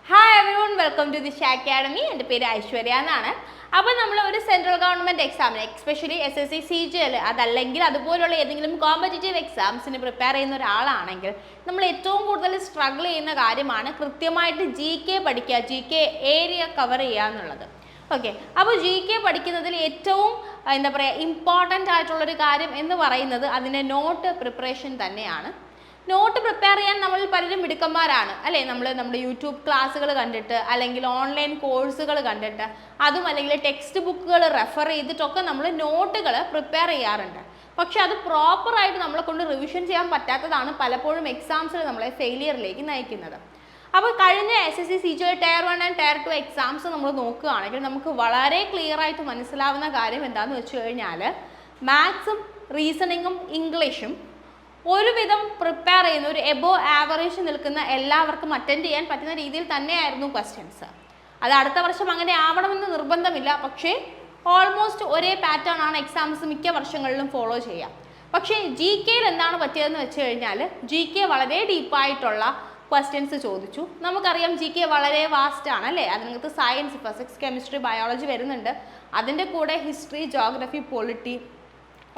Hi everyone, welcome to ദിശ academy. എൻ്റെ പേര് ഐശ്വര്യ എന്നാണ്. അപ്പോൾ നമ്മൾ ഒരു സെൻട്രൽ ഗവൺമെൻറ് എക്സാമിന്, എക്സ്പെഷ്യലി SSC CGL അതല്ലെങ്കിൽ അതുപോലുള്ള ഏതെങ്കിലും കോമ്പറ്റേറ്റീവ് എക്സാംസിന് പ്രിപ്പയർ ചെയ്യുന്ന ഒരാളാണെങ്കിൽ നമ്മൾ ഏറ്റവും കൂടുതൽ സ്ട്രഗിൾ ചെയ്യുന്ന കാര്യമാണ് കൃത്യമായിട്ട് GK പഠിക്കുക, GK ഏരിയ കവർ ചെയ്യുക എന്നുള്ളത്. ഓക്കെ, അപ്പോൾ GK പഠിക്കുന്നതിൽ ഏറ്റവും എന്താ പറയുക ഇമ്പോർട്ടൻ്റ് ആയിട്ടുള്ളൊരു കാര്യം എന്ന് പറയുന്നത് അതിൻ്റെ നോട്ട് പ്രിപ്പറേഷൻ തന്നെയാണ്. നോട്ട് പ്രിപ്പയർ ചെയ്യാൻ നമ്മൾ പലരും മിടുക്കന്മാരാണ് അല്ലേ. നമ്മുടെ യൂട്യൂബ് ക്ലാസ്സുകൾ കണ്ടിട്ട് അല്ലെങ്കിൽ ഓൺലൈൻ കോഴ്സുകൾ കണ്ടിട്ട് അതും അല്ലെങ്കിൽ ടെക്സ്റ്റ് ബുക്കുകൾ റെഫർ ചെയ്തിട്ടൊക്കെ നമ്മൾ നോട്ടുകൾ പ്രിപ്പയർ ചെയ്യാറുണ്ട്. പക്ഷെ അത് പ്രോപ്പറായിട്ട് നമ്മളെ കൊണ്ട് റിവിഷൻ ചെയ്യാൻ പറ്റാത്തതാണ് പലപ്പോഴും എക്സാംസിൽ നമ്മളെ ഫെയിലിയറിലേക്ക് നയിക്കുന്നത്. അപ്പോൾ കഴിഞ്ഞ SSC CGL Tier 1 and Tier 2 exams നമ്മൾ നോക്കുകയാണെങ്കിൽ നമുക്ക് വളരെ ക്ലിയർ ആയിട്ട് മനസ്സിലാവുന്ന കാര്യം എന്താണെന്ന് വെച്ച് കഴിഞ്ഞാൽ മാത്സും റീസണിങ്ങും ഇംഗ്ലീഷും ഒരുവിധം പ്രിപ്പയർ ചെയ്യുന്ന ഒരു എബോ ആവറേജ് നിൽക്കുന്ന എല്ലാവർക്കും അറ്റൻഡ് ചെയ്യാൻ പറ്റുന്ന രീതിയിൽ തന്നെയായിരുന്നു ക്വസ്റ്റ്യൻസ്. അത് അടുത്ത വർഷം അങ്ങനെ ആവണമെന്ന് നിർബന്ധമില്ല, പക്ഷേ ഓൾമോസ്റ്റ് ഒരേ പാറ്റേൺ ആണ് എക്സാംസ് മിക്ക വർഷങ്ങളിലും ഫോളോ ചെയ്യുക. പക്ഷേ GKയിൽ എന്താണ് പറ്റിയതെന്ന് വെച്ച് കഴിഞ്ഞാൽ GK വളരെ ഡീപ്പായിട്ടുള്ള ക്വസ്റ്റ്യൻസ് ചോദിച്ചു. നമുക്കറിയാം GK വളരെ വാസ്റ്റ് ആണ് അല്ലേ. അതിനകത്ത് സയൻസ്, ഫിസിക്സ്, കെമിസ്ട്രി, ബയോളജി വരുന്നുണ്ട്. അതിൻ്റെ കൂടെ ഹിസ്റ്ററി, ജോഗ്രഫി, പൊളിറ്റി,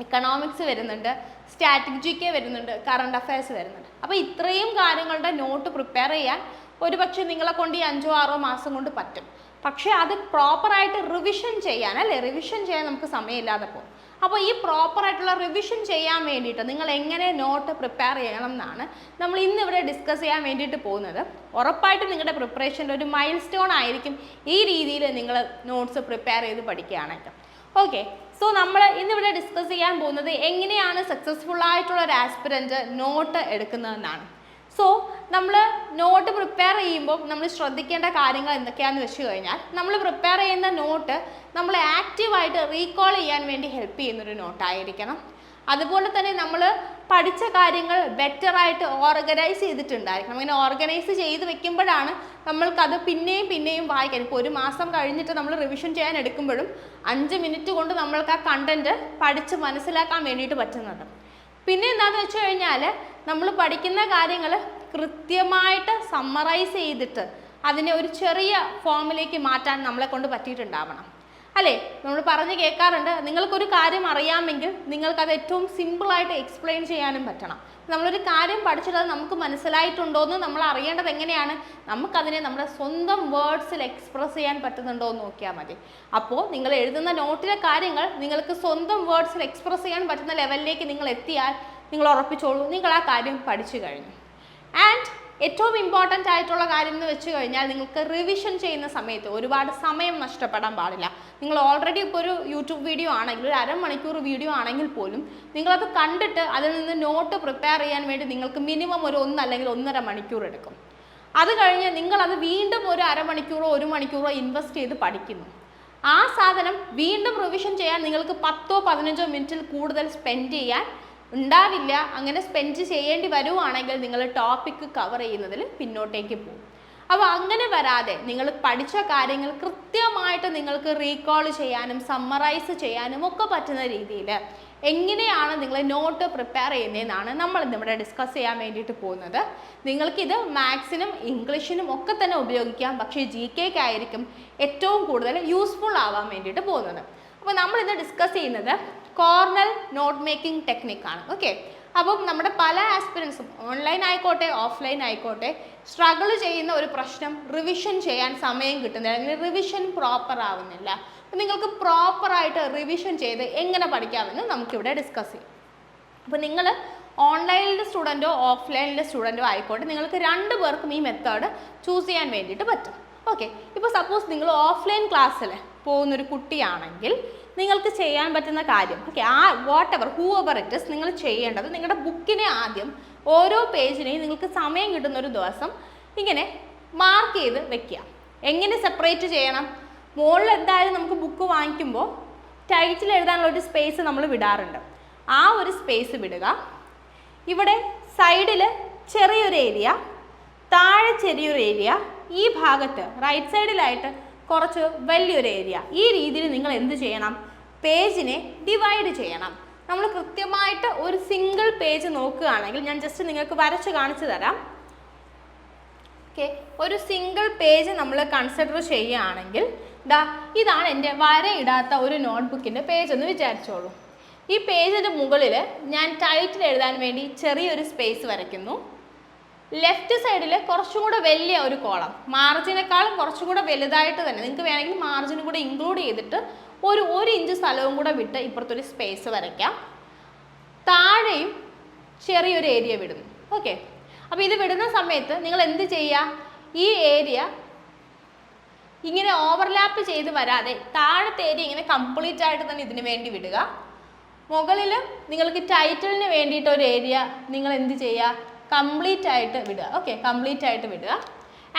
എക്കണോമിക്സ് വരുന്നുണ്ട്, സ്റ്റാറ്റിക് GK വരുന്നുണ്ട്, കറണ്ട് അഫയേഴ്സ് വരുന്നുണ്ട്. അപ്പോൾ ഇത്രയും കാര്യങ്ങളുടെ നോട്ട് പ്രിപ്പയർ ചെയ്യാൻ ഒരുപക്ഷെ നിങ്ങളെ കൊണ്ട് ഈ 5-6 മാസം കൊണ്ട് പറ്റും. പക്ഷേ അത് പ്രോപ്പറായിട്ട് റിവിഷൻ ചെയ്യാൻ അല്ലേ, റിവിഷൻ ചെയ്യാൻ നമുക്ക് സമയമില്ലാതെ പോകും. അപ്പോൾ ഈ പ്രോപ്പറായിട്ടുള്ള റിവിഷൻ ചെയ്യാൻ വേണ്ടിയിട്ട് നിങ്ങൾ എങ്ങനെ നോട്ട് പ്രിപ്പയർ ചെയ്യണം എന്നാണ് നമ്മൾ ഇന്നിവിടെ ഡിസ്കസ് ചെയ്യാൻ വേണ്ടിയിട്ട് പോകുന്നത്. ഉറപ്പായിട്ടും നിങ്ങളുടെ പ്രിപ്പറേഷൻ്റെ ഒരു മൈൽ സ്റ്റോൺ ആയിരിക്കും ഈ രീതിയിൽ നിങ്ങൾ നോട്ട്സ് പ്രിപ്പയർ ചെയ്ത് പഠിക്കുകയാണെങ്കിൽ. ഓക്കെ, സോ നമ്മൾ ഇന്നിവിടെ ഡിസ്കസ് ചെയ്യാൻ പോകുന്നത് എങ്ങനെയാണ് സക്സസ്ഫുൾ ആയിട്ടുള്ള ഒരു ആസ്പിരൻറ്റ് നോട്ട് എടുക്കുന്നതെന്നാണ്. സോ നമ്മൾ നോട്ട് പ്രിപ്പയർ ചെയ്യുമ്പോൾ നമ്മൾ ശ്രദ്ധിക്കേണ്ട കാര്യങ്ങൾ എന്തൊക്കെയാണെന്ന് വെച്ച് കഴിഞ്ഞാൽ നമ്മൾ പ്രിപ്പയർ ചെയ്യുന്ന നോട്ട് നമ്മൾ ആക്റ്റീവായിട്ട് റീകോൾ ചെയ്യാൻ വേണ്ടി ഹെൽപ്പ് ചെയ്യുന്നൊരു നോട്ടായിരിക്കണം. അതുപോലെ തന്നെ നമ്മൾ പഠിച്ച കാര്യങ്ങൾ ബെറ്ററായിട്ട് ഓർഗനൈസ് ചെയ്തിട്ടുണ്ടായിരിക്കണം. അങ്ങനെ ഓർഗനൈസ് ചെയ്ത് വെക്കുമ്പോഴാണ് നമ്മൾക്കത് പിന്നെയും പിന്നെയും വായിക്കാൻ. ഇപ്പോൾ ഒരു മാസം കഴിഞ്ഞിട്ട് നമ്മൾ റിവിഷൻ ചെയ്യാൻ എടുക്കുമ്പോഴും 5 മിനിറ്റ് കൊണ്ട് നമ്മൾക്ക് ആ കണ്ടൻറ്റ് പഠിച്ച് മനസ്സിലാക്കാൻ വേണ്ടിയിട്ട് പറ്റുന്നത്. പിന്നെ എന്താണെന്ന് വെച്ച് കഴിഞ്ഞാൽ നമ്മൾ പഠിക്കുന്ന കാര്യങ്ങൾ കൃത്യമായിട്ട് സമ്മറൈസ് ചെയ്തിട്ട് അതിനെ ഒരു ചെറിയ ഫോമിലേക്ക് മാറ്റാൻ നമ്മളെ കൊണ്ട് പറ്റിയിട്ടുണ്ടാവണം അല്ലേ. നമ്മൾ പറഞ്ഞ് കേൾക്കാറുണ്ട്, നിങ്ങൾക്കൊരു കാര്യം അറിയാമെങ്കിൽ നിങ്ങൾക്കത് ഏറ്റവും സിമ്പിളായിട്ട് എക്സ്പ്ലെയിൻ ചെയ്യാനും പറ്റണം. നമ്മളൊരു കാര്യം പഠിച്ചിട്ട് അത് നമുക്ക് മനസ്സിലായിട്ടുണ്ടോ എന്ന് നമ്മൾ അറിയേണ്ടത് എങ്ങനെയാണ്, നമുക്കതിനെ നമ്മുടെ സ്വന്തം വേർഡ്സിൽ എക്സ്പ്രസ് ചെയ്യാൻ പറ്റുന്നുണ്ടോ എന്ന് നോക്കിയാൽ മതി. അപ്പോൾ നിങ്ങൾ എഴുതുന്ന നോട്ടിലെ കാര്യങ്ങൾ നിങ്ങൾക്ക് സ്വന്തം വേർഡ്സിൽ എക്സ്പ്രസ് ചെയ്യാൻ പറ്റുന്ന ലെവലിലേക്ക് നിങ്ങൾ എത്തിയാൽ നിങ്ങൾ ഉറപ്പിച്ചോളൂ നിങ്ങൾ ആ കാര്യം പഠിച്ചു കഴിഞ്ഞു. ആൻഡ് ഏറ്റവും ഇമ്പോർട്ടൻ്റ് ആയിട്ടുള്ള കാര്യം എന്ന് വെച്ച് കഴിഞ്ഞാൽ നിങ്ങൾക്ക് റിവിഷൻ ചെയ്യുന്ന സമയത്ത് ഒരുപാട് സമയം നഷ്ടപ്പെടാൻ പാടില്ല. നിങ്ങൾ ഓൾറെഡി ഇപ്പോൾ ഒരു യൂട്യൂബ് വീഡിയോ ആണെങ്കിൽ, ഒരു അരമണിക്കൂർ വീഡിയോ ആണെങ്കിൽ പോലും നിങ്ങളത് കണ്ടിട്ട് അതിൽ നിന്ന് നോട്ട് പ്രിപ്പയർ ചെയ്യാൻ വേണ്ടി നിങ്ങൾക്ക് മിനിമം ഒരു 1 അല്ലെങ്കിൽ 1.5 മണിക്കൂർ എടുക്കും. അത് കഴിഞ്ഞ് നിങ്ങളത് വീണ്ടും ഒരു അരമണിക്കൂറോ 1 മണിക്കൂറോ ഇൻവെസ്റ്റ് ചെയ്ത് പഠിക്കുന്നു. ആ സാധനം വീണ്ടും റിവിഷൻ ചെയ്യാൻ നിങ്ങൾക്ക് 10-15 മിനിറ്റിൽ കൂടുതൽ സ്പെൻഡ് ചെയ്യാൻ ഉണ്ടാവില്ല. അങ്ങനെ സ്പെൻഡ് ചെയ്യേണ്ടി വരുവാണെങ്കിൽ നിങ്ങൾ ടോപ്പിക്ക് കവർ ചെയ്യുന്നതിൽ പിന്നോട്ടേക്ക് പോകും. അപ്പോൾ അങ്ങനെ വരാതെ നിങ്ങൾ പഠിച്ച കാര്യങ്ങൾ കൃത്യമായിട്ട് നിങ്ങൾക്ക് റീകോൾ ചെയ്യാനും സമ്മറൈസ് ചെയ്യാനും ഒക്കെ പറ്റുന്ന രീതിയിൽ എങ്ങനെയാണ് നിങ്ങൾ നോട്ട് പ്രിപ്പയർ ചെയ്യുന്നതെന്നാണ് നമ്മൾ ഇന്നിവിടെ ഡിസ്കസ് ചെയ്യാൻ വേണ്ടിയിട്ട് പോകുന്നത്. നിങ്ങൾക്കിത് മാത്സിനും ഇംഗ്ലീഷിനും ഒക്കെ തന്നെ ഉപയോഗിക്കാം, പക്ഷേ GKക്കായിരിക്കും ഏറ്റവും കൂടുതൽ യൂസ്ഫുൾ ആവാൻ വേണ്ടിയിട്ട് പോകുന്നത്. അപ്പോൾ നമ്മളിന്ന് ഡിസ്കസ് ചെയ്യുന്നത് കോർണൽ നോട്ട് മേക്കിംഗ് ടെക്നിക്കാണ്. ഓക്കെ, അപ്പം നമ്മുടെ പല ആസ്പിരൻസും ഓൺലൈൻ ആയിക്കോട്ടെ ഓഫ്ലൈൻ ആയിക്കോട്ടെ സ്ട്രഗിൾ ചെയ്യുന്ന ഒരു പ്രശ്നം റിവിഷൻ ചെയ്യാൻ സമയം കിട്ടുന്നില്ല, അല്ലെങ്കിൽ റിവിഷൻ പ്രോപ്പർ ആവുന്നില്ല. അപ്പം നിങ്ങൾക്ക് പ്രോപ്പറായിട്ട് റിവിഷൻ ചെയ്ത് എങ്ങനെ പഠിക്കാമെന്ന് നമുക്കിവിടെ ഡിസ്കസ് ചെയ്യാം. അപ്പോൾ നിങ്ങൾ ഓൺലൈനിലെ സ്റ്റുഡൻറ്റോ ഓഫ്ലൈനിലെ സ്റ്റുഡൻറ്റോ ആയിക്കോട്ടെ നിങ്ങൾക്ക് 2 പേർക്കും ഈ മെത്തേഡ് ചൂസ് ചെയ്യാൻ വേണ്ടിയിട്ട് പറ്റും. ഓക്കെ, ഇപ്പോൾ സപ്പോസ് നിങ്ങൾ ഓഫ്ലൈൻ ക്ലാസ്സിൽ പോകുന്നൊരു കുട്ടിയാണെങ്കിൽ നിങ്ങൾക്ക് ചെയ്യാൻ പറ്റുന്ന കാര്യം, ഓക്കെ, whoever it is, നിങ്ങൾ ചെയ്യേണ്ടത് നിങ്ങളുടെ ബുക്കിനെ ആദ്യം ഓരോ പേജിനെയും നിങ്ങൾക്ക് സമയം കിട്ടുന്ന ഒരു ദിവസം ഇങ്ങനെ മാർക്ക് ചെയ്ത് വെക്കുക. എങ്ങനെ സെപ്പറേറ്റ് ചെയ്യണം? മുകളിൽ എന്തായാലും നമുക്ക് ബുക്ക് വാങ്ങിക്കുമ്പോൾ ടൈറ്റിൽ എഴുതാനുള്ള ഒരു സ്പേസ് നമ്മൾ വിടാറുണ്ട്. ആ ഒരു സ്പേസ് വിടുക. ഇവിടെ സൈഡിൽ ചെറിയൊരു ഏരിയ, താഴെ ചെറിയൊരു ഏരിയ, ഈ ഭാഗത്ത് റൈറ്റ് സൈഡിലായിട്ട് കുറച്ച് വലിയൊരു ഏരിയ. ഈ രീതിയിൽ നിങ്ങൾ എന്ത് ചെയ്യണം? പേജിനെ ഡിവൈഡ് ചെയ്യണം. നമ്മൾ കൃത്യമായിട്ട് ഒരു സിംഗിൾ പേജ് നോക്കുകയാണെങ്കിൽ ഞാൻ ജസ്റ്റ് നിങ്ങൾക്ക് വരച്ച് കാണിച്ചു തരാം. ഓക്കെ, ഒരു സിംഗിൾ പേജ് നമ്മൾ കൺസിഡർ ചെയ്യുകയാണെങ്കിൽ ഇതാണ് എൻ്റെ വരയിടാത്ത ഒരു നോട്ട്ബുക്കിൻ്റെ പേജ് എന്ന് വിചാരിച്ചോളൂ. ഈ പേജിൻ്റെ മുകളിൽ ഞാൻ ടൈറ്റിൽ എഴുതാൻ വേണ്ടി ചെറിയൊരു സ്പേസ് വരയ്ക്കുന്നു. ലെഫ്റ്റ് സൈഡിൽ കുറച്ചും കൂടെ വലിയ ഒരു കോളം, മാർജിനേക്കാളും കുറച്ചും കൂടെ വലുതായിട്ട് തന്നെ, നിങ്ങൾക്ക് വേണമെങ്കിൽ മാർജിനും കൂടെ ഇൻക്ലൂഡ് ചെയ്തിട്ട് ഒരു ഇഞ്ച് സ്ഥലവും കൂടെ വിട്ട് ഇപ്പുറത്തൊരു സ്പേസ് വരയ്ക്കാം. താഴെയും ചെറിയൊരു ഏരിയ വിടുന്നു. ഓക്കെ, അപ്പോൾ ഇത് വിടുന്ന സമയത്ത് നിങ്ങൾ എന്ത് ചെയ്യുക, ഈ ഏരിയ ഇങ്ങനെ ഓവർലാപ്പ് ചെയ്ത് വരാതെ താഴത്തെ ഏരിയ ഇങ്ങനെ കംപ്ലീറ്റ് ആയിട്ട് തന്നെ ഇതിന് വേണ്ടി വിടുക. മുകളിൽ നിങ്ങൾക്ക് ടൈറ്റിലിന് വേണ്ടിയിട്ട് ഒരു ഏരിയ നിങ്ങൾ എന്ത് ചെയ്യുക, കംപ്ലീറ്റ് ആയിട്ട് വിടുക. ഓക്കെ, കംപ്ലീറ്റ് ആയിട്ട് വിടുക.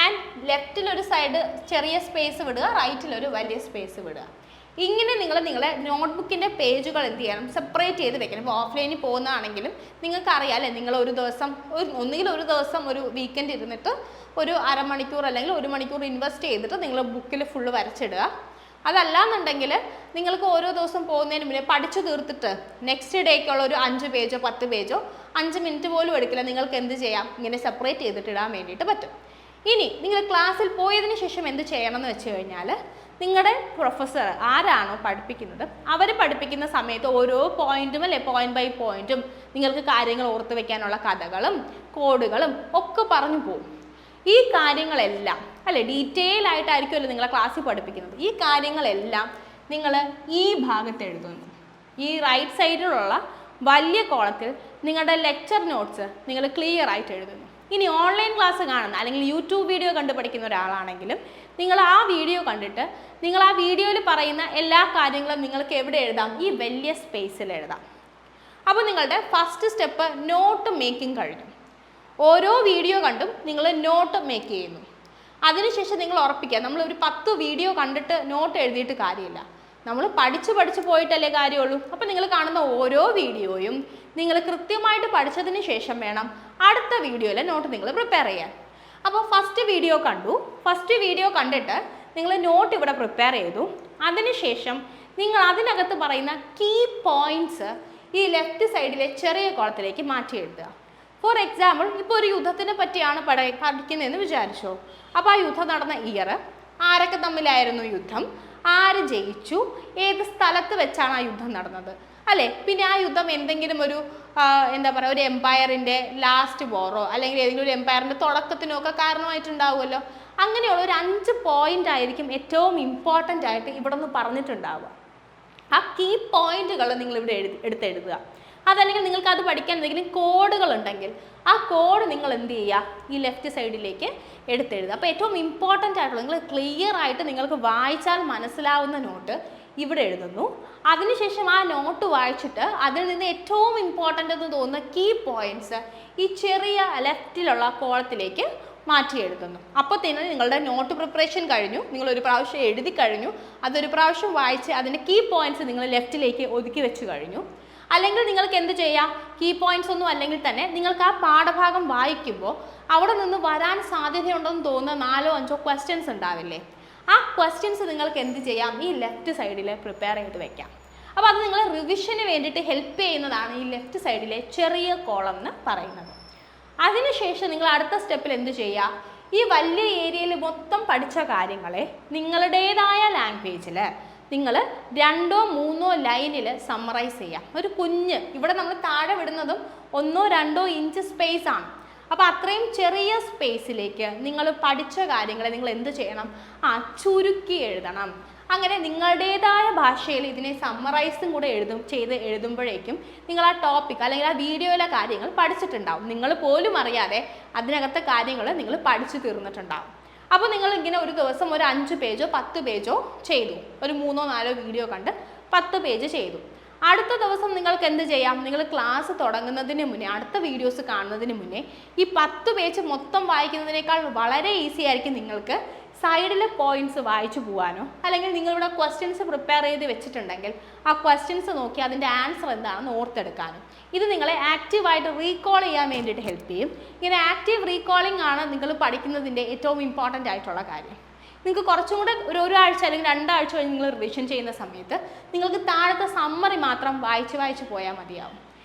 ആൻഡ് ലെഫ്റ്റിലൊരു സൈഡ് ചെറിയ സ്പേസ് വിടുക, റൈറ്റിലൊരു വലിയ സ്പേസ് വിടുക. ഇങ്ങനെ നിങ്ങളെ നോട്ട്ബുക്കിൻ്റെ പേജുകൾ എന്ത് ചെയ്യണം, സെപ്പറേറ്റ് ചെയ്ത് വെക്കണം. ഇപ്പോൾ ഓഫ്ലൈനിൽ പോകുന്നതാണെങ്കിലും നിങ്ങൾക്കറിയാം അല്ലേ, നിങ്ങൾ ഒരു ദിവസം ഒന്നുകിൽ ഒരു ദിവസം ഒരു വീക്കെൻഡ് ഇരുന്നിട്ട് ഒരു അരമണിക്കൂർ അല്ലെങ്കിൽ 1 മണിക്കൂർ ഇൻവെസ്റ്റ് ചെയ്തിട്ട് നിങ്ങൾ ബുക്കിൽ ഫുള്ള് വരച്ചിടുക. അതല്ലാന്നുണ്ടെങ്കിൽ നിങ്ങൾക്ക് ഓരോ ദിവസം പോകുന്നതിന് മുന്നേ പഠിച്ചു തീർത്തിട്ട് നെക്സ്റ്റ് ഡേക്കുള്ള ഒരു 5 പേജോ 10 പേജോ 5 മിനിറ്റ് പോലും എടുക്കില്ല, നിങ്ങൾക്ക് എന്ത് ചെയ്യാം, ഇങ്ങനെ സെപ്പറേറ്റ് ചെയ്തിട്ട് ഇടാൻ വേണ്ടിയിട്ട് പറ്റും. ഇനി നിങ്ങൾ ക്ലാസ്സിൽ പോയതിന് ശേഷം എന്ത് ചെയ്യണം എന്ന് വെച്ച് കഴിഞ്ഞാൽ, നിങ്ങളുടെ പ്രൊഫസർ ആരാണോ പഠിപ്പിക്കുന്നത് അവർ പഠിപ്പിക്കുന്ന സമയത്ത് ഓരോ പോയിന്റും അല്ലെ പോയിന്റ് ബൈ പോയിന്റും നിങ്ങൾക്ക് കാര്യങ്ങൾ ഓർത്ത് വെക്കാനുള്ള കഥകളും കോഡുകളും ഒക്കെ പറഞ്ഞു പോകും. ഈ കാര്യങ്ങളെല്ലാം അല്ലെ ഡീറ്റെയിൽ ആയിട്ടായിരിക്കുമല്ലോ നിങ്ങളെ ക്ലാസ്സിൽ പഠിപ്പിക്കുന്നത്. ഈ കാര്യങ്ങളെല്ലാം നിങ്ങൾ ഈ ഭാഗത്ത് എഴുതുന്നു. ഈ റൈറ്റ് സൈഡിലുള്ള വലിയ കോളത്തിൽ നിങ്ങളുടെ ലെക്ചർ നോട്ട്സ് നിങ്ങൾ ക്ലിയർ ആയിട്ട് എഴുതുന്നു. ഇനി ഓൺലൈൻ ക്ലാസ് കാണുന്ന അല്ലെങ്കിൽ യൂട്യൂബ് വീഡിയോ കണ്ട് പഠിക്കുന്ന ഒരാളാണെങ്കിലും നിങ്ങൾ ആ വീഡിയോ കണ്ടിട്ട് നിങ്ങൾ ആ വീഡിയോയിൽ പറയുന്ന എല്ലാ കാര്യങ്ങളും നിങ്ങൾക്ക് എവിടെ എഴുതാം, ഈ വലിയ സ്പേസിൽ എഴുതാം. അപ്പോൾ നിങ്ങളുടെ ഫസ്റ്റ് സ്റ്റെപ്പ് നോട്ട് മേക്കിംഗ് കഴിഞ്ഞു. ഓരോ വീഡിയോ കണ്ടും നിങ്ങൾ നോട്ട് മേക്ക് ചെയ്യുന്നു. അതിനുശേഷം നിങ്ങൾ ഉറപ്പിക്കുക, നമ്മളൊരു 10 വീഡിയോ കണ്ടിട്ട് നോട്ട് എഴുതിയിട്ട് കാര്യമില്ല, നമ്മൾ പഠിച്ച് പോയിട്ടല്ലേ കാര്യമുള്ളൂ. അപ്പോൾ നിങ്ങൾ കാണുന്ന ഓരോ വീഡിയോയും നിങ്ങൾ കൃത്യമായിട്ട് പഠിച്ചതിന് ശേഷം വേണം അടുത്ത വീഡിയോയിലെ നോട്ട് നിങ്ങൾ പ്രിപ്പയർ ചെയ്യാൻ. അപ്പോൾ ഫസ്റ്റ് വീഡിയോ കണ്ടിട്ട് നിങ്ങൾ നോട്ട് ഇവിടെ പ്രിപ്പയർ ചെയ്തു. അതിനുശേഷം നിങ്ങൾ അതിനകത്ത് പറയുന്ന കീ പോയിന്റ്സ് ഈ ലെഫ്റ്റ് സൈഡിലെ ചെറിയ കോളത്തിലേക്ക് മാറ്റി എഴുതുക. ഫോർ എക്സാമ്പിൾ, ഇപ്പോൾ ഒരു യുദ്ധത്തിനെ പറ്റിയാണ് പഠിക്കുന്നതെന്ന് വിചാരിച്ചോ. അപ്പോൾ ആ യുദ്ധം നടന്ന ഇയർ, ആരൊക്കെ തമ്മിലായിരുന്നു യുദ്ധം, ആര് ജയിച്ചു, ഏത് സ്ഥലത്ത് വെച്ചാണ് ആ യുദ്ധം നടന്നത് അല്ലേ. പിന്നെ ആ യുദ്ധം എന്തെങ്കിലും ഒരു എന്താ പറയുക, ഒരു എംപയറിൻ്റെ ലാസ്റ്റ് വോറോ അല്ലെങ്കിൽ ഏതെങ്കിലും ഒരു എംപയറിൻ്റെ തുടക്കത്തിനോ ഒക്കെ കാരണമായിട്ടുണ്ടാവുമല്ലോ. അങ്ങനെയുള്ള ഒരു 5 പോയിന്റ് ആയിരിക്കും ഏറ്റവും ഇമ്പോർട്ടൻ്റ് ആയിട്ട് ഇവിടെ നിന്ന് പറഞ്ഞിട്ടുണ്ടാവുക. ആ കീ പോയിന്റുകൾ നിങ്ങൾ ഇവിടെ എടുത്തെഴുതുക. അതല്ലെങ്കിൽ നിങ്ങൾക്ക് അത് പഠിക്കാൻ എന്തെങ്കിലും കോഡുകൾ ഉണ്ടെങ്കിൽ ആ കോഡ് നിങ്ങൾ എന്ത് ചെയ്യുക, ഈ ലെഫ്റ്റ് സൈഡിലേക്ക് എടുത്തെഴുതുക. അപ്പോൾ ഏറ്റവും ഇമ്പോർട്ടൻ്റ് ആയിട്ടുള്ള നിങ്ങൾ ക്ലിയർ ആയിട്ട് നിങ്ങൾക്ക് വായിച്ചാൽ മനസ്സിലാവുന്ന നോട്ട് ഇവിടെ എഴുതുന്നു. അതിനുശേഷം ആ നോട്ട് വായിച്ചിട്ട് അതിൽ നിന്ന് ഏറ്റവും ഇമ്പോർട്ടൻ്റ് എന്ന് തോന്നുന്ന കീ പോയിന്റ്സ് ഈ ചെറിയ ലെഫ്റ്റിലുള്ള കോളത്തിലേക്ക് മാറ്റി എഴുതുന്നു. അപ്പോൾ തന്നെ നിങ്ങളുടെ നോട്ട് പ്രിപ്പറേഷൻ കഴിഞ്ഞു. നിങ്ങൾ ഒരു പ്രാവശ്യം എഴുതി കഴിഞ്ഞു, അതൊരു പ്രാവശ്യം വായിച്ച് അതിൻ്റെ കീ പോയിന്റ്സ് നിങ്ങൾ ലെഫ്റ്റിലേക്ക് ഒതുക്കി വെച്ച് കഴിഞ്ഞു. അല്ലെങ്കിൽ നിങ്ങൾക്ക് എന്ത് ചെയ്യാം, കീ പോയിന്റ്സ് ഒന്നും അല്ലെങ്കിൽ തന്നെ നിങ്ങൾക്ക് ആ പാഠഭാഗം വായിക്കുമ്പോൾ അവിടെ നിന്ന് വരാൻ സാധ്യതയുണ്ടെന്ന് തോന്നുന്ന 4-5 ക്വസ്റ്റ്യൻസ് ഉണ്ടാവില്ലേ, ആ ക്വസ്റ്റ്യൻസ് നിങ്ങൾക്ക് എന്ത് ചെയ്യാം, ഈ ലെഫ്റ്റ് സൈഡിൽ പ്രിപ്പയർ ചെയ്ത് വെക്കാം. അപ്പോൾ അത് നിങ്ങൾ റിവിഷന് വേണ്ടിയിട്ട് ഹെൽപ്പ് ചെയ്യുന്നതാണ് ഈ ലെഫ്റ്റ് സൈഡിലെ ചെറിയ കോളം എന്ന് പറയുന്നത്. അതിനുശേഷം നിങ്ങൾ അടുത്ത സ്റ്റെപ്പിൽ എന്ത് ചെയ്യുക, ഈ വലിയ ഏരിയയിൽ മൊത്തം പഠിച്ച കാര്യങ്ങളെ നിങ്ങളുടേതായ ലാംഗ്വേജിൽ നിങ്ങൾ 2-3 ലൈനിൽ സമ്മറൈസ് ചെയ്യാം. ഒരു കുഞ്ഞ് ഇവിടെ നമ്മൾ താഴെ വിടുന്നതും 1-2 ഇഞ്ച് സ്പേസ് ആണ്. അപ്പോൾ അത്രയും ചെറിയ സ്പേസിലേക്ക് നിങ്ങൾ പഠിച്ച കാര്യങ്ങളെ നിങ്ങൾ എന്ത് ചെയ്യണം, ചുരുക്കി എഴുതണം. അങ്ങനെ നിങ്ങളുടേതായ ഭാഷയിൽ ഇതിനെ സമ്മറൈസും കൂടെ എഴുതുമ്പോഴേക്കും നിങ്ങൾ ആ ടോപ്പിക് അല്ലെങ്കിൽ ആ വീഡിയോയിലെ കാര്യങ്ങൾ പഠിച്ചിട്ടുണ്ടാവും. നിങ്ങൾ പോലും അറിയാതെ അതിനകത്തെ കാര്യങ്ങൾ നിങ്ങൾ പഠിച്ചു തീർന്നിട്ടുണ്ടാവും. അപ്പോൾ നിങ്ങൾ ഇങ്ങനെ ഒരു ദിവസം ഒരു 5 പേജോ 10 പേജോ ചെയ്തു, ഒരു 3-4 വീഡിയോ കണ്ട് 10 പേജ് ചെയ്തു. അടുത്ത ദിവസം നിങ്ങൾക്ക് എന്ത് ചെയ്യാം, നിങ്ങൾ ക്ലാസ് തുടങ്ങുന്നതിന് മുന്നേ, അടുത്ത വീഡിയോസ് കാണുന്നതിന് മുന്നേ ഈ 10 പേജ് മൊത്തം വായിക്കുന്നതിനേക്കാൾ വളരെ ഈസി ആയിരിക്കും നിങ്ങൾക്ക് സൈഡിലെ പോയിന്റ്സ് വായിച്ചു പോകാനോ, അല്ലെങ്കിൽ നിങ്ങളിവിടെ ക്വസ്റ്റ്യൻസ് പ്രിപ്പയർ ചെയ്ത് വെച്ചിട്ടുണ്ടെങ്കിൽ ആ ക്വസ്റ്റ്യൻസ് നോക്കി അതിൻ്റെ ആൻസർ എന്താണെന്ന് ഓർത്തെടുക്കാനും. ഇത് നിങ്ങളെ ആക്റ്റീവായിട്ട് റീകോൾ ചെയ്യാൻ വേണ്ടിയിട്ട് ഹെൽപ്പ് ചെയ്യും. ഇങ്ങനെ ആക്റ്റീവ് റീകോളിംഗ് ആണ് നിങ്ങൾ പഠിക്കുന്നതിൻ്റെ ഏറ്റവും ഇമ്പോർട്ടൻ്റ് ആയിട്ടുള്ള കാര്യം. നിങ്ങൾക്ക് കുറച്ചും കൂടെ ഒരാഴ്ച അല്ലെങ്കിൽ 2 ആഴ്ച കഴിഞ്ഞ് നിങ്ങൾ റിവിഷൻ ചെയ്യുന്ന സമയത്ത് നിങ്ങൾക്ക് താഴത്തെ സമ്മറി മാത്രം വായിച്ച് പോയാൽ മതിയാവും.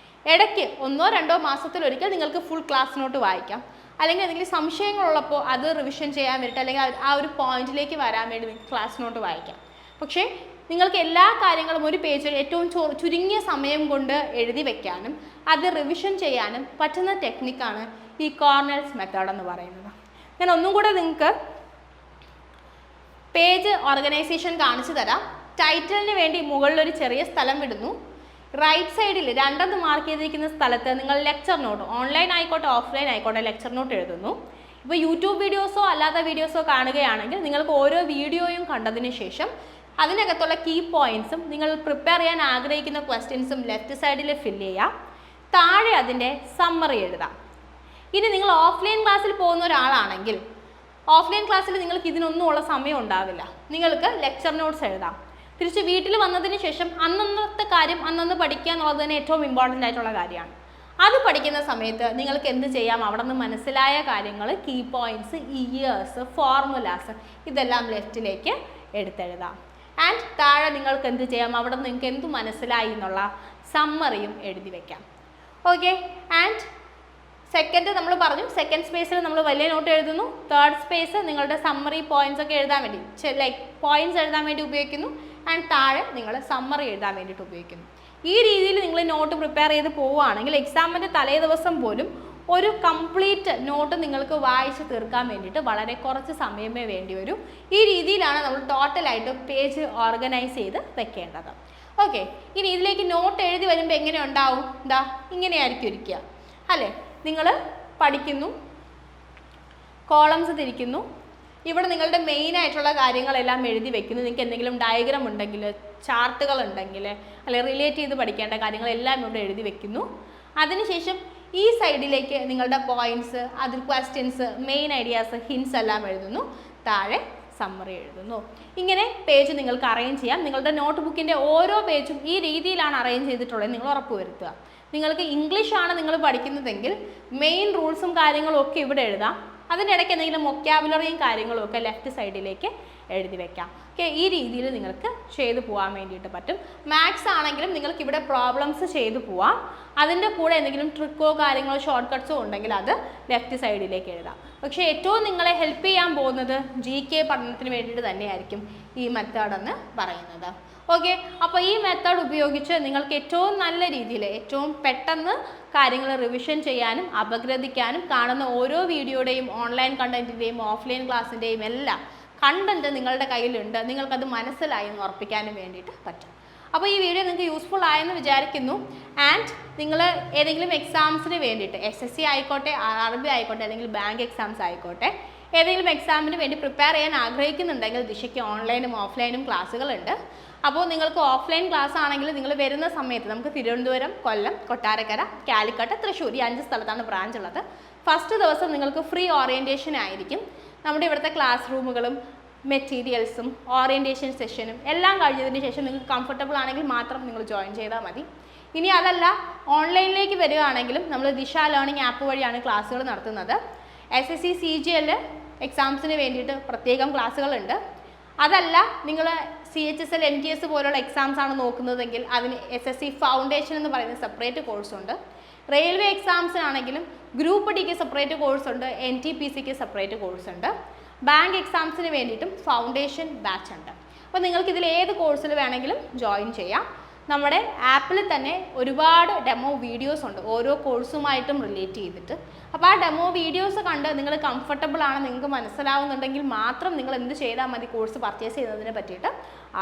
ഇടയ്ക്ക് 1-2 മാസത്തിലൊരിക്കൽ നിങ്ങൾക്ക് ഫുൾ ക്ലാസ് നോട്ട് വായിക്കാം. അല്ലെങ്കിൽ എന്തെങ്കിലും സംശയങ്ങളുള്ളപ്പോൾ അത് റിവിഷൻ ചെയ്യാൻ വേണ്ടിയിട്ട് അല്ലെങ്കിൽ ആ ഒരു പോയിന്റിലേക്ക് വരാൻ വേണ്ടി നിങ്ങൾക്ക് ക്ലാസ് നോട്ട് വായിക്കാം. പക്ഷേ നിങ്ങൾക്ക് എല്ലാ കാര്യങ്ങളും ഒരു പേജിൽ ഏറ്റവും ചുരുങ്ങിയ സമയം കൊണ്ട് എഴുതി വെക്കാനും അത് റിവിഷൻ ചെയ്യാനും പറ്റുന്ന ടെക്നിക്കാണ് ഈ കോർണൽസ് മെത്തേഡ് എന്ന് പറയുന്നത്. ഞാൻ ഒന്നും കൂടെ നിങ്ങൾക്ക് പേജ് ഓർഗനൈസേഷൻ കാണിച്ചു തരാം. ടൈറ്റിലിന് വേണ്ടി മുകളിലൊരു ചെറിയ സ്ഥലം വിടുന്നു. റൈറ്റ് സൈഡിൽ 2 മാർക്ക് ചെയ്തിരിക്കുന്ന സ്ഥലത്ത് നിങ്ങൾ ലെക്ചർ നോട്ട്, ഓൺലൈൻ ആയിക്കോട്ടെ ഓഫ്ലൈൻ ആയിക്കോട്ടെ, ലെക്ചർ നോട്ട് എഴുതുന്നു. ഇപ്പോൾ യൂട്യൂബ് വീഡിയോസോ അല്ലാത്ത വീഡിയോസോ കാണുകയാണെങ്കിൽ നിങ്ങൾക്ക് ഓരോ വീഡിയോയും കണ്ടതിന് ശേഷം അതിനകത്തുള്ള കീ പോയിന്റ്സും നിങ്ങൾ പ്രിപ്പയർ ചെയ്യാൻ ആഗ്രഹിക്കുന്ന ക്വസ്റ്റ്യൻസും ലെഫ്റ്റ് സൈഡിൽ ഫില്ല് ചെയ്യാം. താഴെ അതിൻ്റെ സമ്മറി എഴുതാം. ഇനി നിങ്ങൾ ഓഫ്ലൈൻ ക്ലാസ്സിൽ പോകുന്ന ഒരാളാണെങ്കിൽ ഓഫ്ലൈൻ ക്ലാസ്സിൽ നിങ്ങൾക്ക് ഇതിനൊന്നും ഉള്ള സമയം ഉണ്ടാവില്ല. നിങ്ങൾക്ക് ലെക്ചർ നോട്ട്സ് എഴുതാം. തിരിച്ച് വീട്ടിൽ വന്നതിന് ശേഷം അന്നത്തെ കാര്യം അന്നന്ന് പഠിക്കുക എന്നുള്ളത് തന്നെ ഏറ്റവും ഇമ്പോർട്ടൻ്റ് ആയിട്ടുള്ള കാര്യമാണ്. അത് പഠിക്കുന്ന സമയത്ത് നിങ്ങൾക്ക് എന്ത് ചെയ്യാം, അവിടെ നിന്ന് മനസ്സിലായ കാര്യങ്ങൾ, കീ പോയിന്റ്സ്, ഇയേഴ്സ്, ഫോർമുലാസ് ഇതെല്ലാം ലെഫ്റ്റിലേക്ക് എടുത്തെഴുതാം. ആൻഡ് താഴെ നിങ്ങൾക്ക് എന്ത് ചെയ്യാം, അവിടെ നിന്ന് നിങ്ങൾക്ക് എന്ത് മനസ്സിലായി എന്നുള്ള സമ്മറിയും എഴുതി വയ്ക്കാം. ഓക്കെ. ആൻഡ് സെക്കൻഡ് നമ്മൾ പറഞ്ഞു, സെക്കൻഡ് സ്പേസിൽ നമ്മൾ വലിയ നോട്ട് എഴുതുന്നു. തേർഡ് സ്പേസ് നിങ്ങളുടെ സമ്മറി പോയിന്റ്സ് ഒക്കെ എഴുതാൻ വേണ്ടി, ലൈക്ക് പോയിന്റ്സ് എഴുതാൻ വേണ്ടി ഉപയോഗിക്കുന്നു. ആൻഡ് താഴെ നിങ്ങൾ സമ്മറി എഴുതാൻ വേണ്ടിയിട്ട് ഉപയോഗിക്കുന്നു. ഈ രീതിയിൽ നിങ്ങൾ നോട്ട് പ്രിപ്പയർ ചെയ്ത് പോവുകയാണെങ്കിൽ എക്സാമിൻ്റെ തലേ ദിവസം പോലും ഒരു കംപ്ലീറ്റ് നോട്ട് നിങ്ങൾക്ക് വായിച്ച് തീർക്കാൻ വേണ്ടിയിട്ട് വളരെ കുറച്ച് സമയമേ വേണ്ടി വരും. ഈ രീതിയിലാണ് നമ്മൾ ടോട്ടലായിട്ട് പേജ് ഓർഗനൈസ് ചെയ്ത് വെക്കേണ്ടത്. ഓക്കെ. ഇനി ഇതിലേക്ക് നോട്ട് എഴുതി വരുമ്പോൾ എങ്ങനെ ഉണ്ടാവും? ഇതാ ഇങ്ങനെയായിരിക്കും ഇരിക്കുക അല്ലേ? നിങ്ങൾ പഠിക്കുന്നു, കോളംസ് തിരിക്കുന്നു, ഇവിടെ നിങ്ങളുടെ മെയിൻ ആയിട്ടുള്ള കാര്യങ്ങളെല്ലാം എഴുതി വെക്കുന്നു. നിങ്ങൾക്ക് എന്തെങ്കിലും ഡയഗ്രാം ഉണ്ടെങ്കിൽ, ചാർട്ടുകൾ ഉണ്ടെങ്കിൽ, അല്ലെങ്കിൽ റിലേറ്റ് ചെയ്ത് പഠിക്കേണ്ട കാര്യങ്ങളെല്ലാം ഇവിടെ എഴുതി വെക്കുന്നു. അതിനുശേഷം ഈ സൈഡിലേക്ക് നിങ്ങളുടെ പോയിന്റ്സ്, അതിൽ ക്വസ്റ്റ്യൻസ്, മെയിൻ ഐഡിയാസ്, ഹിൻസ് എല്ലാം എഴുതുന്നു. താഴെ സമ്മറി എഴുതുന്നു. ഇങ്ങനെ പേജ് നിങ്ങൾക്ക് അറേഞ്ച് ചെയ്യാം. നിങ്ങളുടെ നോട്ട് ബുക്കിൻ്റെ ഓരോ പേജും ഈ രീതിയിലാണ് അറേഞ്ച് ചെയ്തിട്ടുള്ളത് നിങ്ങൾ ഉറപ്പുവരുത്തുക. നിങ്ങൾക്ക് ഇംഗ്ലീഷാണ് നിങ്ങൾ പഠിക്കുന്നതെങ്കിൽ മെയിൻ റൂൾസും കാര്യങ്ങളും ഒക്കെ ഇവിടെ എഴുതാം. അതിൻ്റെ ഇടയ്ക്ക് എന്തെങ്കിലും വൊക്കാബുലറിയും കാര്യങ്ങളും ഒക്കെ ലെഫ്റ്റ് സൈഡിലേക്ക് എഴുതി വെക്കാം. ഓക്കെ. ഈ രീതിയിൽ നിങ്ങൾക്ക് ചെയ്തു പോകാൻ വേണ്ടിയിട്ട് പറ്റും. മാത്സ് ആണെങ്കിലും നിങ്ങൾക്ക് ഇവിടെ പ്രോബ്ലംസ് ചെയ്തു പോവാം. അതിൻ്റെ കൂടെ എന്തെങ്കിലും ട്രിക്കോ കാര്യങ്ങളോ ഷോർട്ട് കട്ട്സോ ഉണ്ടെങ്കിൽ അത് ലെഫ്റ്റ് സൈഡിലേക്ക് എഴുതാം. പക്ഷേ ഏറ്റവും നിങ്ങളെ ഹെൽപ്പ് ചെയ്യാൻ പോകുന്നത് GK പഠനത്തിന് വേണ്ടിയിട്ട് തന്നെയായിരിക്കും ഈ മെത്തേഡ് എന്ന് പറയുന്നത്. ഓക്കെ. അപ്പോൾ ഈ മെത്തേഡ് ഉപയോഗിച്ച് നിങ്ങൾക്ക് ഏറ്റവും നല്ല രീതിയിൽ ഏറ്റവും പെട്ടെന്ന് കാര്യങ്ങൾ റിവിഷൻ ചെയ്യാനും അപഗ്രഥിക്കാനും കാണുന്ന ഓരോ വീഡിയോയുടെയും ഓൺലൈൻ കണ്ടൻറ്റിൻ്റെയും ഓഫ്ലൈൻ ക്ലാസ്സിൻ്റെയും എല്ലാം കണ്ടൻറ്റ് നിങ്ങളുടെ കയ്യിലുണ്ട്, നിങ്ങൾക്കത് മനസ്സിലായി എന്ന് ഉറപ്പിക്കാനും വേണ്ടിയിട്ട് പറ്റും. അപ്പോൾ ഈ വീഡിയോ നിങ്ങൾക്ക് യൂസ്ഫുൾ ആയെന്ന് വിചാരിക്കുന്നു. ആൻഡ് നിങ്ങൾ ഏതെങ്കിലും എക്സാംസിന് വേണ്ടിയിട്ട് SSC ആയിക്കോട്ടെ, RRB ആയിക്കോട്ടെ, അല്ലെങ്കിൽ ബാങ്ക് എക്സാംസ് ആയിക്കോട്ടെ, ഏതെങ്കിലും എക്സാമിന് വേണ്ടി പ്രിപ്പയർ ചെയ്യാൻ ആഗ്രഹിക്കുന്നുണ്ടെങ്കിൽ ദിശയ്ക്ക് ഓൺലൈനും ഓഫ്ലൈനും ക്ലാസ്സുകളുണ്ട്. അപ്പോൾ നിങ്ങൾക്ക് ഓഫ്ലൈൻ ക്ലാസ് ആണെങ്കിൽ നിങ്ങൾ വരുന്ന സമയത്ത് നമുക്ക് തിരുവനന്തപുരം, കൊല്ലം, കൊട്ടാരക്കര, കാലിക്കട്ട്, തൃശ്ശൂർ ഈ 5 സ്ഥലത്താണ് ബ്രാഞ്ച് ഉള്ളത്. ഫസ്റ്റ് ദിവസം നിങ്ങൾക്ക് ഫ്രീ ഓറിയൻറ്റേഷൻ ആയിരിക്കും. നമ്മുടെ ഇവിടുത്തെ ക്ലാസ് റൂമുകളും മെറ്റീരിയൽസും ഓറിയൻറ്റേഷൻ സെഷനും എല്ലാം കഴിഞ്ഞതിന് ശേഷം നിങ്ങൾക്ക് കംഫർട്ടബിൾ ആണെങ്കിൽ മാത്രം നിങ്ങൾ ജോയിൻ ചെയ്താൽ മതി. ഇനി അതല്ല ഓൺലൈനിലേക്ക് വരികയാണെങ്കിലും നമ്മൾ ദിശ ലേണിംഗ് ആപ്പ് വഴിയാണ് ക്ലാസ്സുകൾ നടത്തുന്നത്. SSC CGL എക്സാംസിന് വേണ്ടിയിട്ട് പ്രത്യേകം ക്ലാസ്സുകളുണ്ട്. അതല്ല നിങ്ങൾ CHSL NTS പോലുള്ള എക്സാംസ് ആണ് നോക്കുന്നതെങ്കിൽ അതിന് SSC ഫൗണ്ടേഷൻ എന്ന് പറയുന്ന സെപ്പറേറ്റ് കോഴ്സുണ്ട്. റെയിൽവേ എക്സാംസിനാണെങ്കിലും ഗ്രൂപ്പ് Dക്ക് സെപ്പറേറ്റ് കോഴ്സുണ്ട്, NTPCക്ക് സെപ്പറേറ്റ് കോഴ്സുണ്ട്. ബാങ്ക് എക്സാംസിന് വേണ്ടിയിട്ടും ഫൗണ്ടേഷൻ ബാച്ച് ഉണ്ട്. അപ്പോൾ നിങ്ങൾക്ക് ഇതിൽ ഏത് കോഴ്സിൽ വേണമെങ്കിലും ജോയിൻ ചെയ്യാം. നമ്മുടെ ആപ്പിൽ തന്നെ ഒരുപാട് ഡെമോ വീഡിയോസ് ഉണ്ട് ഓരോ കോഴ്സുമായിട്ടും റിലേറ്റ് ചെയ്തിട്ട്. അപ്പോൾ ആ ഡെമോ വീഡിയോസ് കണ്ട് നിങ്ങൾ കംഫർട്ടബിൾ ആണ്, നിങ്ങൾക്ക് മനസ്സിലാവുന്നുണ്ടെങ്കിൽ മാത്രം നിങ്ങൾ എന്ത് ചെയ്താൽ മതി, കോഴ്സ് പർച്ചേസ് ചെയ്യുന്നതിനെ പറ്റിയിട്ട്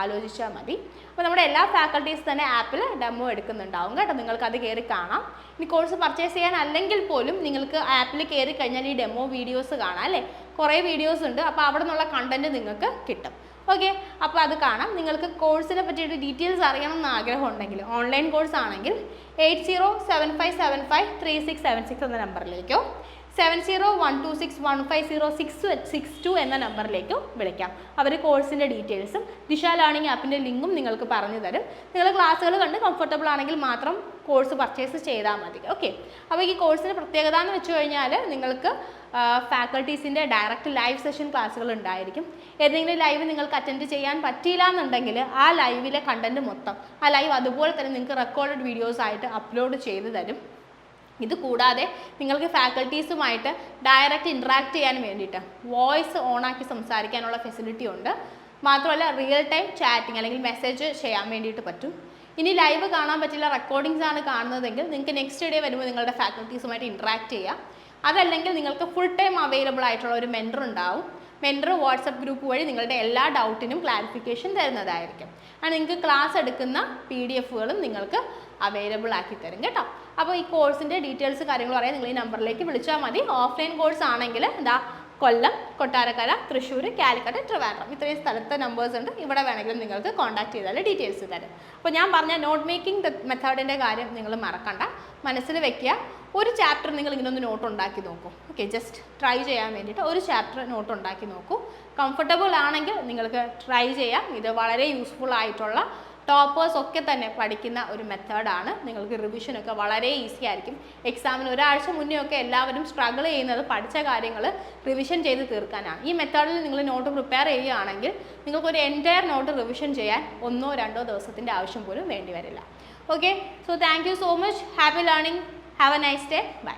ആലോചിച്ചാൽ മതി. അപ്പോൾ നമ്മുടെ എല്ലാ ഫാക്കൽറ്റീസ് തന്നെ ആപ്പിൽ ഡെമോ എടുക്കുന്നുണ്ടാവും കേട്ടോ, നിങ്ങൾക്ക് അത് കയറി കാണാം. ഇനി കോഴ്സ് പർച്ചേസ് ചെയ്യാൻ അല്ലെങ്കിൽ പോലും നിങ്ങൾക്ക് ആപ്പിൽ കയറി കഴിഞ്ഞാൽ ഈ ഡെമോ വീഡിയോസ് കാണാം അല്ലേ, കുറേ വീഡിയോസ് ഉണ്ട്. അപ്പോൾ അവിടെ നിന്നുള്ള കണ്ടൻറ്റ് നിങ്ങൾക്ക് കിട്ടും. ഓക്കെ. അപ്പോൾ അത് കാണാം. നിങ്ങൾക്ക് കോഴ്സിനെ പറ്റിയിട്ട് ഡീറ്റെയിൽസ് അറിയണം എന്ന് ആഗ്രഹം ഉണ്ടെങ്കിൽ ഓൺലൈൻ കോഴ്സ് ആണെങ്കിൽ 8075753676 എന്ന നമ്പറിലേക്കോ 7012615062 എന്ന നമ്പറിലേക്കോ വിളിക്കാം. അവർ കോഴ്സിൻ്റെ ഡീറ്റെയിൽസും ദിശ ലേണിംഗ് ആപ്പിൻ്റെ ലിങ്കും നിങ്ങൾക്ക് പറഞ്ഞു തരും. നിങ്ങൾ ക്ലാസ്സുകൾ കണ്ട് കംഫർട്ടബിൾ ആണെങ്കിൽ മാത്രം കോഴ്സ് പർച്ചേസ് ചെയ്താൽ മതി. ഓക്കെ. അപ്പോൾ ഈ കോഴ്സിൻ്റെ പ്രത്യേകത എന്ന് വെച്ച് കഴിഞ്ഞാൽ നിങ്ങൾക്ക് ഫാക്കൽറ്റീസിൻ്റെ ഡയറക്റ്റ് ലൈവ് സെഷൻ ക്ലാസ്സുകൾ ഉണ്ടായിരിക്കും. ഏതെങ്കിലും ലൈവ് നിങ്ങൾക്ക് അറ്റൻഡ് ചെയ്യാൻ പറ്റിയില്ല എന്നുണ്ടെങ്കിൽ ആ ലൈവിലെ കണ്ടൻറ്റ് മൊത്തം ആ ലൈവ് അതുപോലെ തന്നെ നിങ്ങൾക്ക് റെക്കോർഡഡ് വീഡിയോസ് ആയിട്ട് അപ്ലോഡ് ചെയ്ത് തരും. ഇത് കൂടാതെ നിങ്ങൾക്ക് ഫാക്കൽറ്റീസുമായിട്ട് ഡയറക്റ്റ് ഇൻട്രാക്ട് ചെയ്യാൻ വേണ്ടിയിട്ട് വോയിസ് ഓണാക്കി സംസാരിക്കാനുള്ള ഫെസിലിറ്റി ഉണ്ട്. മാത്രമല്ല റിയൽ ടൈം ചാറ്റിംഗ് അല്ലെങ്കിൽ മെസ്സേജ് ചെയ്യാൻ വേണ്ടിയിട്ട് പറ്റും. ഇനി ലൈവ് കാണാൻ പറ്റില്ല, റെക്കോർഡിങ്സ് ആണ് കാണുന്നതെങ്കിൽ നിങ്ങൾക്ക് നെക്സ്റ്റ് ഡേ വരുമ്പോൾ നിങ്ങളുടെ ഫാക്കൽറ്റീസുമായിട്ട് ഇൻട്രാക്ട് ചെയ്യാം. അതല്ലെങ്കിൽ നിങ്ങൾക്ക് ഫുൾ ടൈം അവൈലബിൾ ആയിട്ടുള്ള ഒരു മെൻറ്റർ ഉണ്ടാവും. മെൻറ്റർ വാട്സപ്പ് ഗ്രൂപ്പ് വഴി നിങ്ങളുടെ എല്ലാ ഡൗട്ടിനും ക്ലാരിഫിക്കേഷൻ തരുന്നതായിരിക്കും. നിങ്ങൾക്ക് ക്ലാസ് എടുക്കുന്ന PDF-കളും നിങ്ങൾക്ക് അവൈലബിൾ ആക്കി തരും കേട്ടോ. അപ്പോൾ ഈ കോഴ്സിൻ്റെ ഡീറ്റെയിൽസ് കാര്യങ്ങൾ പറയാൻ നിങ്ങൾ ഈ നമ്പറിലേക്ക് വിളിച്ചാൽ മതി. ഓഫ്ലൈൻ കോഴ്സ് ആണെങ്കിൽ എന്താ കൊല്ലം, കൊട്ടാരക്കര, തൃശ്ശൂർ, കാലിക്കറ്റ്, ട്രിവാൻഡ്രം ഇത്രയും സ്ഥലത്തെ നമ്പേഴ്സ് ഉണ്ട്. ഇവിടെ വേണമെങ്കിലും നിങ്ങൾക്ക് കോൺടാക്ട് ചെയ്താൽ ഡീറ്റെയിൽസ് തരും. അപ്പോൾ ഞാൻ പറഞ്ഞ നോട്ട് മേക്കിംഗ് മെത്തേഡിൻ്റെ കാര്യം നിങ്ങൾ മറക്കണ്ട, മനസ്സിൽ വെക്കുക. ഒരു ചാപ്റ്റർ നിങ്ങൾ ഇങ്ങനെ ഒന്ന് നോട്ട് ഉണ്ടാക്കി നോക്കൂ. ഓക്കെ, ജസ്റ്റ് ട്രൈ ചെയ്യാൻ വേണ്ടിയിട്ട് ഒരു ചാപ്റ്റർ നോട്ട് ഉണ്ടാക്കി നോക്കൂ. കംഫർട്ടബിൾ ആണെങ്കിൽ നിങ്ങൾക്ക് ട്രൈ ചെയ്യാം. ഇത് വളരെ യൂസ്ഫുൾ ആയിട്ടുള്ള ടോപ്പേഴ്സ് ഒക്കെ തന്നെ പഠിക്കുന്ന ഒരു മെത്തേഡാണ്. നിങ്ങൾക്ക് റിവിഷനൊക്കെ വളരെ ഈസി ആയിരിക്കും. എക്സാമിന് ഒരാഴ്ച മുന്നേ ഒക്കെ എല്ലാവരും സ്ട്രഗിൾ ചെയ്യുന്നത് പഠിച്ച കാര്യങ്ങൾ റിവിഷൻ ചെയ്ത് തീർക്കാനാണ്. ഈ മെത്തേഡിൽ നിങ്ങൾ നോട്ട് പ്രിപ്പയർ ചെയ്യുകയാണെങ്കിൽ നിങ്ങൾക്കൊരു എൻറ്റയർ നോട്ട് റിവിഷൻ ചെയ്യാൻ 1-2 ദിവസത്തിൻ്റെ ആവശ്യം പോലും വേണ്ടി വരില്ല. Okay, so thank you so much. Happy learning. Have a nice day. By.